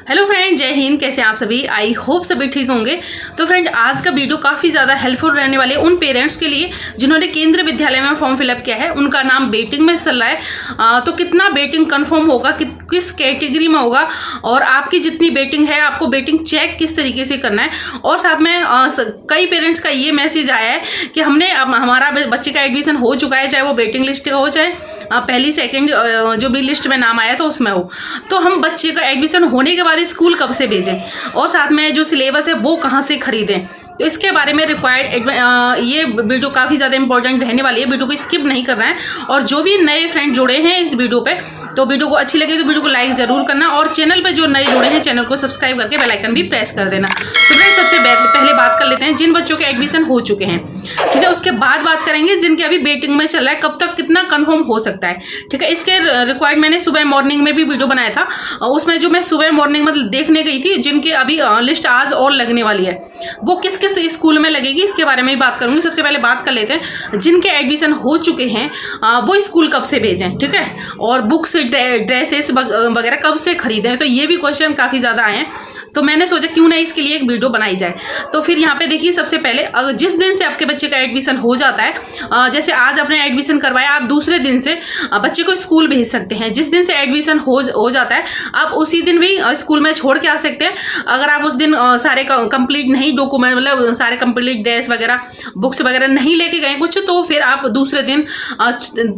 Hello friend, जय हिंद। कैसे हैं आप सभी? आई होप सभी ठीक होंगे। तो फ्रेंड, आज का वीडियो काफ़ी ज़्यादा हेल्पफुल रहने वाले उन पेरेंट्स के लिए जिन्होंने केंद्रीय विद्यालय में फॉर्म फिलअप किया है। उनका नाम वेटिंग में चल रहा है, तो कितना वेटिंग कंफर्म होगा, किस कैटेगरी में होगा, और आपकी जितनी वेटिंग है आपको वेटिंग चेक किस तरीके से करना है। और साथ में कई पेरेंट्स का ये मैसेज आया है कि हमने अब हमारा बच्चे का एडमिशन हो चुका है, चाहे वो वेटिंग लिस्ट का हो, चाहे पहली सेकेंड जो भी लिस्ट में नाम आया था उसमें हो, तो हम बच्चे का एडमिशन होने के बाद स्कूल कब से भेजें, और साथ में जो सिलेबस है वो कहाँ से खरीदें। तो इसके बारे में रिक्वायर्ड ये वीडियो काफ़ी ज़्यादा इंपॉर्टेंट रहने वाली है। वीडियो को स्किप नहीं करना है। और जो भी नए फ्रेंड जुड़े हैं इस वीडियो पे, तो वीडियो को अच्छी लगे तो वीडियो को लाइक ज़रूर करना, और चैनल पे जो नए जुड़े हैं चैनल को सब्सक्राइब करके बेल आइकन भी प्रेस कर देना। तो फ्रेंड, सबसे पहले बात कर लेते हैं जिन बच्चों के एडमिशन हो चुके हैं, ठीक है। उसके बाद बात करेंगे जिनके अभी वेटिंग में चल रहा है, कब तक कितना कन्फर्म हो सकता है, ठीक है। इसके रिक्वायर्ड मैंने सुबह मॉर्निंग में भी वीडियो बनाया था, उसमें जो मैं सुबह मॉर्निंग में देखने गई थी, जिनके अभी लिस्ट आज और लगने वाली है, वो किस किस स्कूल में लगेगी इसके बारे में भी बात करूंगी। सबसे पहले बात कर लेते हैं जिनके एडमिशन हो चुके हैं, वो स्कूल कब से भेजें, ठीक है, और बुक्स ड्रेसेस वगैरह कब से खरीदें। तो ये भी क्वेश्चन काफ़ी ज़्यादा आए हैं, तो मैंने सोचा क्यों नहीं इसके लिए एक वीडियो बनाई जाए। तो फिर यहाँ पे देखिए, सबसे पहले जिस दिन से आपके बच्चे का एडमिशन हो जाता है, जैसे आज आपने एडमिशन करवाया, आप दूसरे दिन से बच्चे को स्कूल भेज सकते हैं। जिस दिन से एडमिशन हो जाता है आप उसी दिन भी स्कूल में छोड़ के आ सकते हैं। अगर आप उस दिन सारे कंप्लीट नहीं डॉक्यूमेंट, मतलब सारे कंप्लीट ड्रेस वगैरह बुक्स वगैरह नहीं लेके गए कुछ, तो फिर आप दूसरे दिन,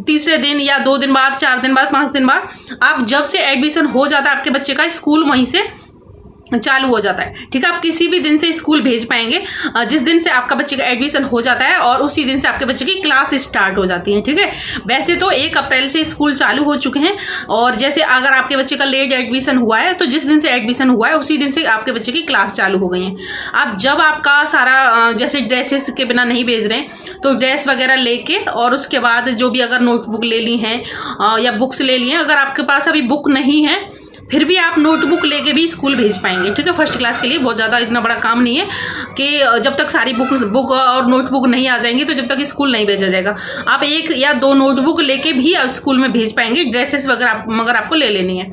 तीसरे दिन, या 2 दिन बाद, 4 दिन बाद, 5 दिन बाद, आप जब से एडमिशन हो जाता है आपके बच्चे का, स्कूल वहीं से चालू हो जाता है, ठीक है। आप किसी भी दिन से स्कूल भेज पाएंगे जिस दिन से आपका बच्चे का एडमिशन हो जाता है, और उसी दिन से आपके बच्चे की क्लास स्टार्ट हो जाती है, ठीक है। वैसे तो 1 अप्रैल से स्कूल चालू हो चुके हैं, और जैसे अगर आपके बच्चे का लेट एडमिशन हुआ है तो जिस दिन से एडमिशन हुआ है उसी दिन से आपके बच्चे की क्लास चालू हो गई है। आप जब आपका सारा जैसे ड्रेसेस के बिना नहीं भेज रहे हैं तो ड्रेस वगैरह लेके, और उसके बाद जो भी अगर नोटबुक ले ली हैं या बुक्स ले ली हैं, अगर आपके पास अभी बुक नहीं है फिर भी आप नोटबुक लेके भी स्कूल भेज पाएंगे, ठीक है। फर्स्ट क्लास के लिए बहुत ज़्यादा इतना बड़ा काम नहीं है कि जब तक सारी बुक और नोटबुक नहीं आ जाएंगी तो जब तक स्कूल नहीं भेजा जाएगा। आप 1 या 2 नोटबुक लेके भी स्कूल में भेज पाएंगे। ड्रेसेस वगैरह मगर आपको ले लेनी है,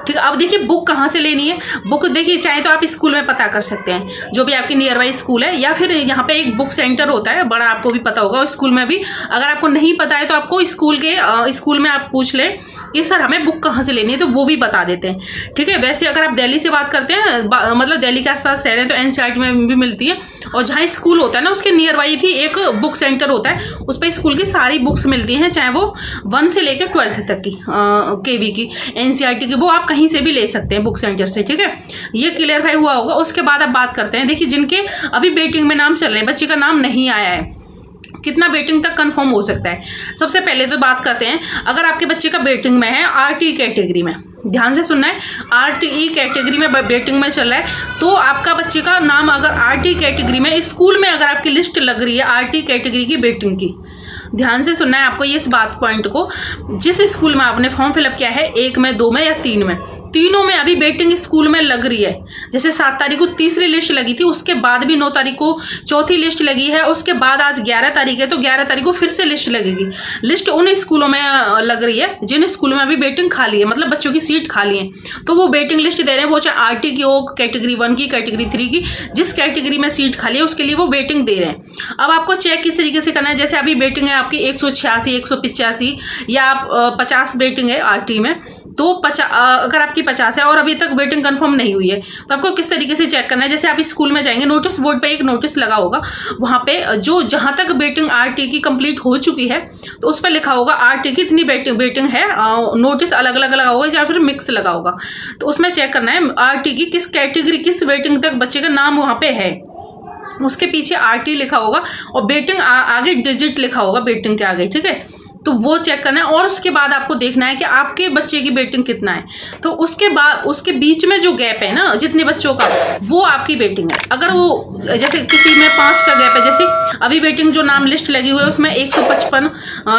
ठीक है। अब देखिए, बुक कहाँ से लेनी है। बुक देखिए, चाहे तो आप स्कूल में पता कर सकते हैं, जो भी आपकी नियर बाई स्कूल है, या फिर यहाँ पे एक बुक सेंटर होता है बड़ा, आपको भी पता होगा। स्कूल में भी अगर आपको नहीं पता है तो आपको स्कूल में आप पूछ लें कि सर हमें बुक कहाँ से लेनी है, तो वो भी बता देते हैं, ठीक है। वैसे अगर आप दिल्ली से बात करते हैं, मतलब दिल्ली के आसपास रह रहे हैं, तो एनसीईआरटी में भी मिलती है, और जहाँ स्कूल होता है ना उसके नियर बाई भी एक बुक सेंटर होता है, उस पर स्कूल की सारी बुक्स मिलती हैं, चाहे वो 1 से लेकर 12th तक की केवी की, एनसीईआरटी की, वो आप कहीं से भी ले सकते हैं बुक सेंटर से, ठीक है। ये क्लियरफाई हुआ होगा। उसके बाद आप बात करते हैं, देखिए जिनके अभी वेटिंग में नाम चल रहे हैं, बच्चे का नाम नहीं आया है, कितना वेटिंग तक कंफर्म हो सकता है। सबसे पहले तो बात करते हैं, अगर आपके बच्चे का वेटिंग में है आरटी कैटेगरी में, ध्यान से सुनना है, आरटीई कैटेगरी में वेटिंग में चल रहा है, तो आपका बच्चे का नाम अगर आरटी कैटेगरी में, स्कूल में अगर आपकी लिस्ट लग रही है आरटी कैटेगरी की वेटिंग की, ध्यान से सुनना है आपको ये इस बात पॉइंट को। जिस स्कूल में आपने फॉर्म फिलअप किया है, 1 में, 2 में या 3 में, तीनों में अभी वेटिंग स्कूल में लग रही है। जैसे 7 तारीख को तीसरी लिस्ट लगी थी, उसके बाद भी 9 तारीख को चौथी लिस्ट लगी है, उसके बाद आज 11 तारीख है, तो 11 तारीख को फिर से लिस्ट लगेगी। लिस्ट उन स्कूलों में लग रही है जिन स्कूलों में अभी वेटिंग खाली है, मतलब बच्चों की सीट खाली है, तो वो वेटिंग लिस्ट दे रहे हैं। वो चाहे आरटी की हो, कैटेगरी 1 की, कैटेगरी 3 की, जिस कैटेगरी में सीट खाली है उसके लिए वो वेटिंग दे रहे हैं। अब आपको चेक किस तरीके से करना है, जैसे अभी वेटिंग है आपकी 186, 185 या आप 50 वेटिंग है आरटी में, तो अगर आपकी 50 है और अभी तक वेटिंग कंफर्म नहीं हुई है, तो आपको किस तरीके से चेक करना है। जैसे आप स्कूल में जाएंगे, नोटिस बोर्ड पे एक नोटिस लगा होगा, वहाँ पे जहाँ तक वेटिंग आरटी की कंप्लीट हो चुकी है, तो उस पर लिखा होगा आरटी की इतनी वेटिंग है। नोटिस अलग अलग लगा होगा या फिर मिक्स लगा होगा, तो उसमें चेक करना है आरटी की किस कैटेगरी, किस वेटिंग तक बच्चे का नाम वहाँ पे है, उसके पीछे आरटी लिखा होगा, और वेटिंग आगे डिजिट लिखा होगा वेटिंग के आगे, ठीक है। तो वो चेक करना है, और उसके बाद आपको देखना है कि आपके बच्चे की वेटिंग कितना है। तो उसके बाद उसके बीच में जो गैप है ना, जितने बच्चों का, वो आपकी वेटिंग है। अगर वो जैसे किसी में 5 का गैप है, जैसे अभी वेटिंग जो नाम लिस्ट लगी हुई है उसमें 155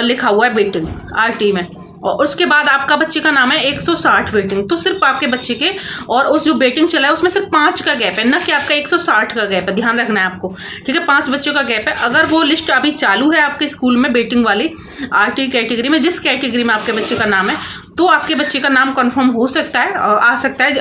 लिखा हुआ है वेटिंग आरटी में, और उसके बाद आपका बच्चे का नाम है 160 वेटिंग, तो सिर्फ आपके बच्चे के और उस जो वेटिंग चला है उसमें सिर्फ 5 का गैप है, ना कि आपका 160 का गैप है। ध्यान रखना है आपको, ठीक है। 5 बच्चों का गैप है। अगर वो लिस्ट अभी चालू है आपके स्कूल में वेटिंग वाली आरटी कैटेगरी में, जिस कैटेगरी में आपके बच्चे का नाम है, तो आपके बच्चे का नाम कंफर्म हो सकता है, आ सकता है।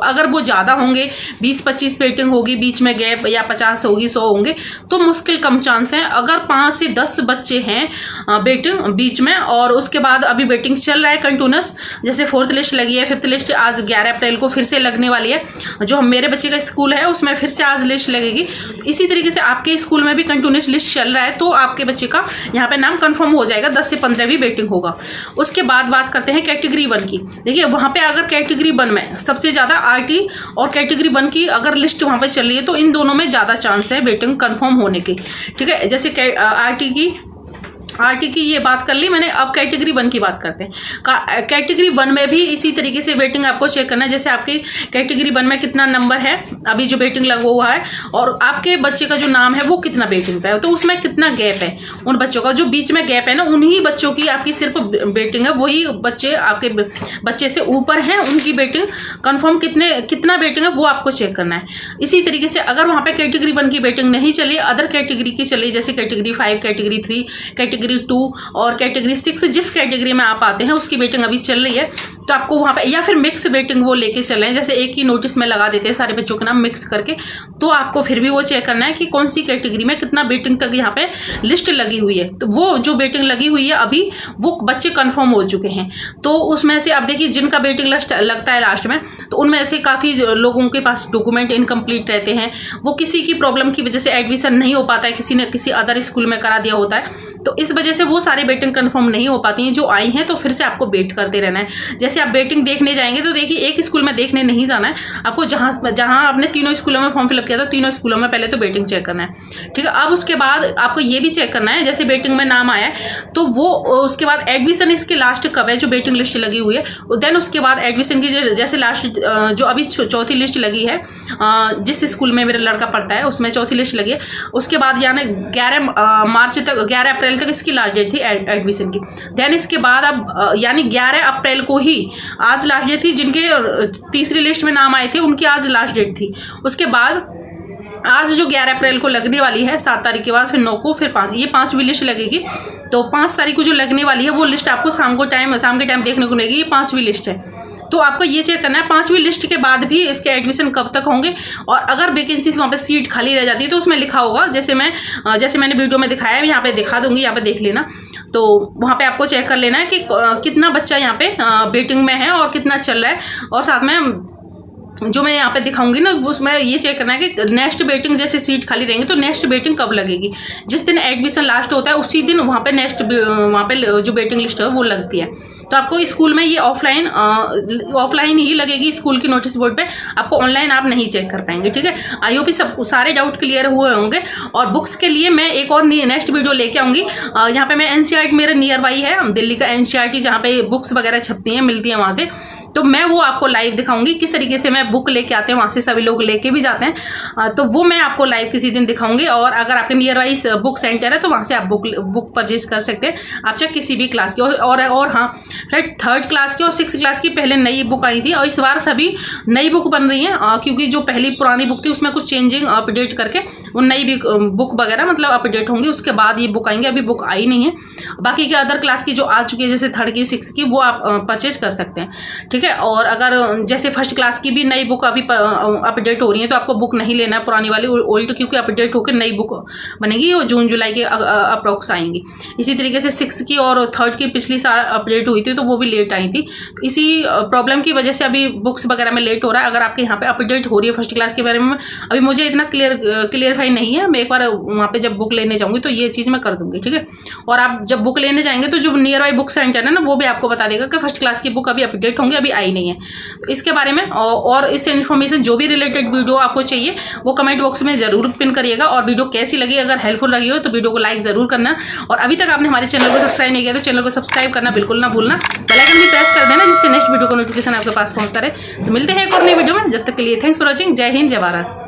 अगर वो ज़्यादा होंगे, 20-25 वेटिंग होगी, बीच में गैप या 50 होगी, 100 होंगे, तो मुश्किल कम चांस है। अगर 5 से 10 बच्चे हैं वेटिंग बीच में, और उसके बाद अभी वेटिंग चल रहा है कंटिन्यूस, जैसे 4th लिस्ट लगी है, 5th लिस्ट आज 11 अप्रैल को फिर से लगने वाली है। जो मेरे बच्चे का स्कूल है उसमें फिर से आज लिस्ट लगेगी। इसी तरीके से आपके स्कूल में भी कंटिन्यूस लिस्ट चल रहा है, तो आपके बच्चे का यहाँ पे नाम कंफर्म हो जाएगा। 10 से 15 भी वेटिंग होगा। उसके बाद बात करते हैं कैटेगरी 1 की। देखिए वहाँ पे अगर कैटेगरी 1 में सबसे ज़्यादा आरटी और कैटेगरी 1 की अगर लिस्ट वहाँ पे चल रही है, तो इन दोनों में ज़्यादा चांस है वेटिंग कंफर्म होने की। ठीक है, जैसे आरटी की ये बात कर ली मैंने। अब कैटेगरी 1 की बात करते हैं। कैटेगरी 1 में भी इसी तरीके से वेटिंग आपको चेक करना है। जैसे आपकी कैटेगरी 1 में कितना नंबर है अभी जो वेटिंग लगा हुआ है, और आपके बच्चे का जो नाम है वो कितना वेटिंग पे है, तो उसमें कितना गैप है। उन बच्चों का जो बीच में गैप है ना, उन्हीं बच्चों की आपकी सिर्फ वेटिंग है। वही बच्चे आपके बच्चे से ऊपर हैं, उनकी वेटिंग कन्फर्म कितना वेटिंग है वो आपको चेक करना है। इसी तरीके से अगर वहाँ पे कैटेगरी 1 की वेटिंग नहीं चली, अदर कैटेगरी की चली, जैसे कैटेगरी 5, कैटेगरी 3, कैटेगरी 2 और कैटेगरी 6, जिस कैटेगरी में आप आते हैं उसकी वेटिंग अभी चल रही है, तो आपको वहाँ पे, या फिर मिक्स वेटिंग वो लेके चल रहे हैं, जैसे एक ही नोटिस में लगा देते हैं सारे बच्चों के नाम मिक्स करके, तो आपको फिर भी वो चेक करना है कि कौन सी कैटेगरी में कितना वेटिंग तक यहाँ पे लिस्ट लगी हुई है। तो वो जो वेटिंग लगी हुई है अभी वो बच्चे कन्फर्म हो चुके हैं, तो उसमें से अब देखिए जिनका वेटिंग लिस्ट लगता है लास्ट में, तो उनमें से काफ़ी लोगों के पास डॉक्यूमेंट इनकम्प्लीट रहते हैं। वो किसी की प्रॉब्लम की वजह से एडमिशन नहीं हो पाता है, किसी ने किसी अदर स्कूल में करा दिया होता है, तो इस वजह से वो सारी वेटिंग कंफर्म नहीं हो पाती हैं। जो आई हैं तो फिर से आपको वेट करते रहना है। जैसे आप वेटिंग देखने जाएंगे तो देखिए एक स्कूल में देखने नहीं जाना है आपको, जहां आपने तीनों स्कूलों में फॉर्म फिलअप किया था, तीनों स्कूलों में पहले तो वेटिंग चेक करना है। ठीक है, अब उसके बाद आपको ये भी चेक करना है, जैसे वेटिंग में नाम आया है तो वो उसके बाद एडमिशन इसके लास्ट कब है, जो वेटिंग लिस्ट लगी हुई है, देन उसके बाद एडमिशन की जैसे लास्ट जो अभी 4थी लिस्ट लगी है, जिस स्कूल में मेरा लड़का पढ़ता है उसमें 4थी लिस्ट लगी है, उसके बाद यानी 11 अप्रैल तक इसकी लास्ट डेट थी एडमिशन की। देन इसके बाद अब यानी 11 अप्रैल को ही आज लास्ट डेट थी, जिनके तीसरी लिस्ट में नाम आए थे उनकी आज लास्ट डेट थी। उसके बाद आज जो 11 अप्रैल को लगने वाली है, 7 तारीख के बाद फिर 9 को फिर 5, ये 5वीं लिस्ट लगेगी। तो 5 तारीख को जो लगने वाली है वो लिस्ट आपको शाम के टाइम देखने को मिलेगी। ये 5वीं लिस्ट है, तो आपको ये चेक करना है 5वीं लिस्ट के बाद भी इसके एडमिशन कब तक होंगे, और अगर वैकेंसीज वहाँ पे सीट खाली रह जाती है तो उसमें लिखा होगा, जैसे मैंने वीडियो में दिखाया है, यहाँ पे दिखा दूंगी, यहाँ पे देख लेना। तो वहाँ पे आपको चेक कर लेना है कि कितना बच्चा यहाँ पे वेटिंग में है और कितना चल रहा है, और साथ में जो मैं यहाँ पे दिखाऊंगी ना उसमें ये चेक करना है कि नेक्स्ट वेटिंग जैसे सीट खाली रहेंगे तो नेक्स्ट वेटिंग कब लगेगी। जिस दिन एडमिशन लास्ट होता है उसी दिन वहाँ पे जो वेटिंग लिस्ट है वो लगती है। तो आपको स्कूल में ये ऑफलाइन ही लगेगी, स्कूल की नोटिस बोर्ड पे, आपको ऑनलाइन आप नहीं चेक कर पाएंगे। ठीक है, आई होप सब सारे डाउट क्लियर हुए होंगे। और बुक्स के लिए मैं एक और नेक्स्ट वीडियो लेके आऊँगी। यहाँ पे मैं NCERT मेरे नियर बाई है, दिल्ली का NCERT जहाँ पे बुक्स वगैरह छपती हैं, मिलती हैं वहाँ से, तो मैं वो आपको लाइव दिखाऊंगी किस तरीके से मैं बुक लेके आते हैं, वहाँ से सभी लोग लेके भी जाते हैं, तो वो मैं आपको लाइव किसी दिन दिखाऊंगी। और अगर आपके नियर बाई बुक सेंटर है तो वहाँ से आप बुक परचेज कर सकते हैं, आप चाहे किसी भी क्लास की। और हाँ फ्रेंड, 3rd क्लास की और 6th क्लास की पहले नई बुक आई थी, और इस बार सभी नई बुक बन रही हैं, क्योंकि जो पहली पुरानी बुक थी उसमें कुछ चेंजिंग अपडेट करके वो नई भी बुक वगैरह मतलब अपडेट होंगी, उसके बाद ये बुक आएंगे। अभी बुक आई नहीं है, बाकी के अदर क्लास की जो आ चुकी है जैसे 3rd की 6th की वो आप परचेज कर सकते हैं। ठीक है, और अगर जैसे 1st क्लास की भी नई बुक अभी अपडेट हो रही है तो आपको बुक नहीं लेना है पुरानी वाली ओल्ड, क्योंकि अपडेट होकर नई बुक बनेगी, वो जून जुलाई के अप्रॉक्स आएंगी। इसी तरीके से 6th की और 3rd की पिछली साल अपडेट हुई थी तो वो भी लेट आई थी, तो इसी प्रॉब्लम की वजह से अभी बुक्स वगैरह में लेट हो रहा है। अगर आपके यहाँ पे अपडेट हो रही है 1st क्लास के बारे में, अभी मुझे इतना क्लियरफाई नहीं है, मैं एक बार वहाँ पे जब बुक लेने जाऊँगी तो ये चीज़ मैं कर दूँगी। ठीक है, और आप जब बुक लेने जाएंगे तो जो नियर बाई बुक सेंटर है ना वो भी आपको बता देगा कि 1st क्लास की बुक अभी अपडेट होंगे, अभी आई नहीं है। तो इसके बारे में और इससे इन्फॉर्मेशन जो भी रिलेटेड वीडियो आपको चाहिए वो कमेंट बॉक्स में जरूर पिन करिएगा। और वीडियो कैसी लगी, अगर हेल्पफुल लगी हो तो वीडियो को लाइक जरूर करना, और अभी तक आपने हमारे चैनल को सब्सक्राइब नहीं किया तो चैनल को सब्सक्राइब करना बिल्कुल ना भूलना, बेल आइकन भी प्रेस कर देना जिससे नेक्स्ट वीडियो का नोटिफिकेशन आपके पास पहुंचता रहे। तो मिलते हैं एक और नई वीडियो में, जब तक के लिए थैंक्स फॉर वॉचिंग। जय हिंद, जय भारत।